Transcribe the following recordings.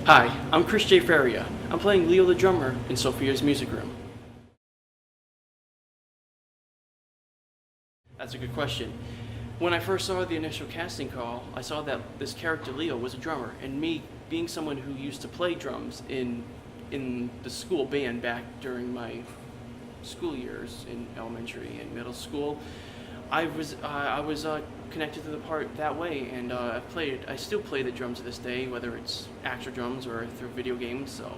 Hi, I'm Chris J. Faria. I'm playing Leo the drummer in Sophia's music room. That's a good question. When I first saw the initial casting call, I saw that this character Leo was a drummer, and me being someone who used to play drums in the school band back during my school years in elementary and middle school, I was connected to the part that way, and I still play the drums to this day, whether it's actual drums or through video games. So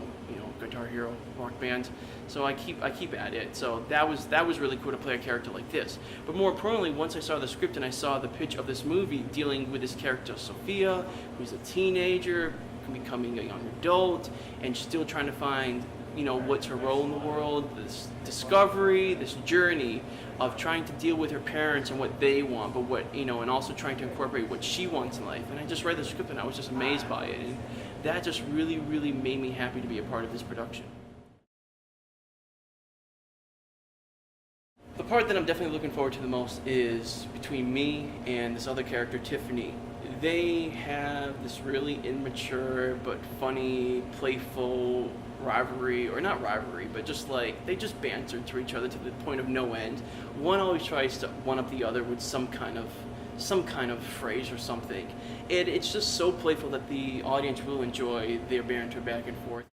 Guitar Hero, Rock Band. So I keep at it. So that was really cool to play a character like this. But more importantly, once I saw the script and I saw the pitch of this movie dealing with this character Sophia, who's a teenager, becoming a young adult, and still trying to find what's her role in the world, this discovery, this journey of trying to deal with her parents and what they want, but and also trying to incorporate what she wants in life. And I just read the script and I was just amazed by it, and that just really, really made me happy to be a part of this production. The part that I'm definitely looking forward to the most is between me and this other character, Tiffany. They have this really immature but funny, playful rivalry, or not rivalry, but just like they just banter to each other to the point of no end. One always tries to one up the other with some kind of phrase or something. It's just so playful that the audience will enjoy their banter back and forth.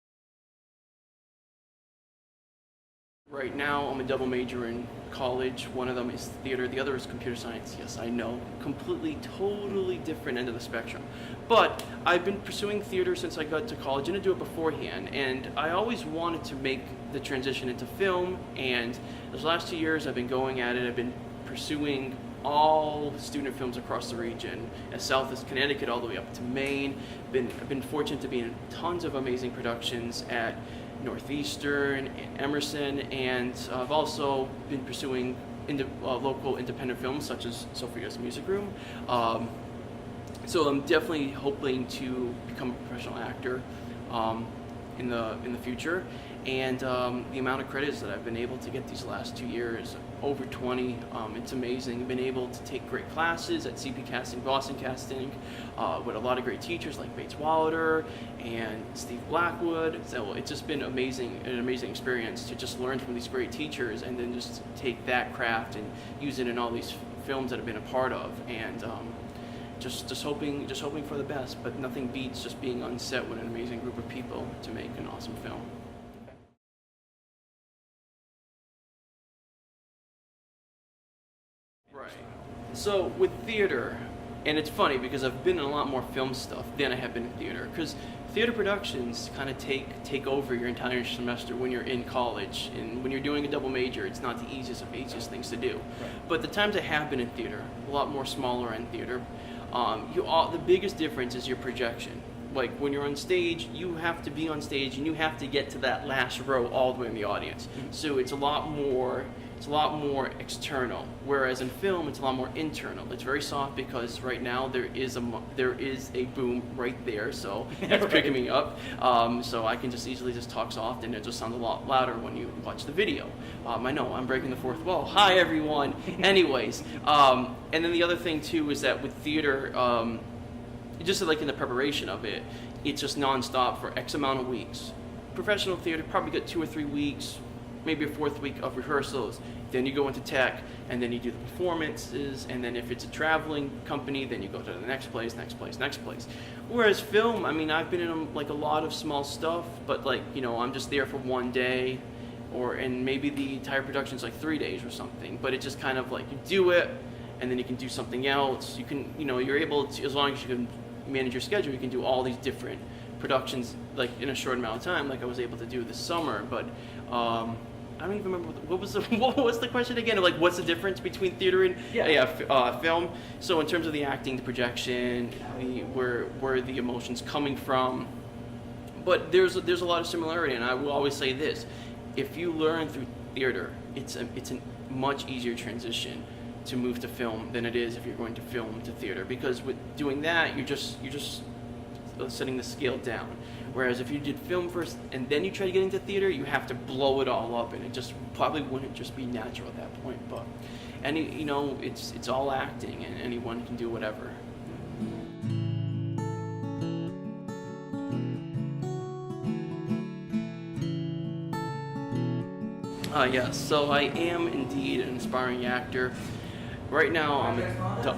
Right now, I'm a double major in college. One of them is theater, the other is computer science. Yes, I know, completely, totally different end of the spectrum. But I've been pursuing theater since I got to college. I didn't do it beforehand, and I always wanted to make the transition into film, and those last 2 years I've been going at it. I've been pursuing all student films across the region, as south as Connecticut all the way up to Maine. I've been fortunate to be in tons of amazing productions at Northeastern and Emerson, and I've also been pursuing local independent films such as Sophia's music room. So I'm definitely hoping to become a professional actor in the future. And the amount of credits that I've been able to get these last 2 years, over 20, it's amazing. I've been able to take great classes at CP Casting, Boston Casting, with a lot of great teachers like Bates Wilder and Steve Blackwood. So it's just been an amazing experience to just learn from these great teachers and then just take that craft and use it in all these films that I've been a part of. And just hoping for the best, but nothing beats just being on set with an amazing group of people to make an awesome film. Right. So with theater, and it's funny because I've been in a lot more film stuff than I have been in theater, because theater productions kind of take over your entire semester when you're in college, and when you're doing a double major, it's not the easiest things to do. Right. But the times I have been in theater, a lot more smaller end theater, the biggest difference is your projection. Like when you're on stage, you have to be on stage and you have to get to that last row all the way in the audience. Mm-hmm. So it's a lot more external. Whereas in film, it's a lot more internal. It's very soft because right now there is a boom right there, so that's picking me up. So I can just easily just talk soft, and it just sounds a lot louder when you watch the video. I know I'm breaking the fourth wall. Hi everyone. Anyways, and then the other thing too is that with theater. Just like in the preparation of it, it's just nonstop for X amount of weeks. Professional theater probably get 2 or 3 weeks, maybe a 4th week of rehearsals. Then you go into tech, and then you do the performances, and then if it's a traveling company, then you go to the next place. Whereas film, I mean, I've been in like a lot of small stuff, but like, I'm just there for 1 day, and maybe the entire production's like 3 days or something. But it's just kind of like you do it, and then you can do something else. You can, you're able to, as long as you can manage your schedule, you can do all these different productions like in a short amount of time, like I was able to do this summer. But I don't even remember what was the question again. Like, what's the difference between theater and film? So in terms of the acting, the projection, where the emotions coming from, but there's a lot of similarity. And I will always say this: if you learn through theater, it's a much easier transition to move to film than it is if you're going to film to theater, because with doing that you're just setting the scale down. Whereas if you did film first and then you try to get into theater, you have to blow it all up, and it just probably wouldn't just be natural at that point. But it's all acting, and anyone can do whatever. Yes, so I am indeed an aspiring actor. Right now, I'm a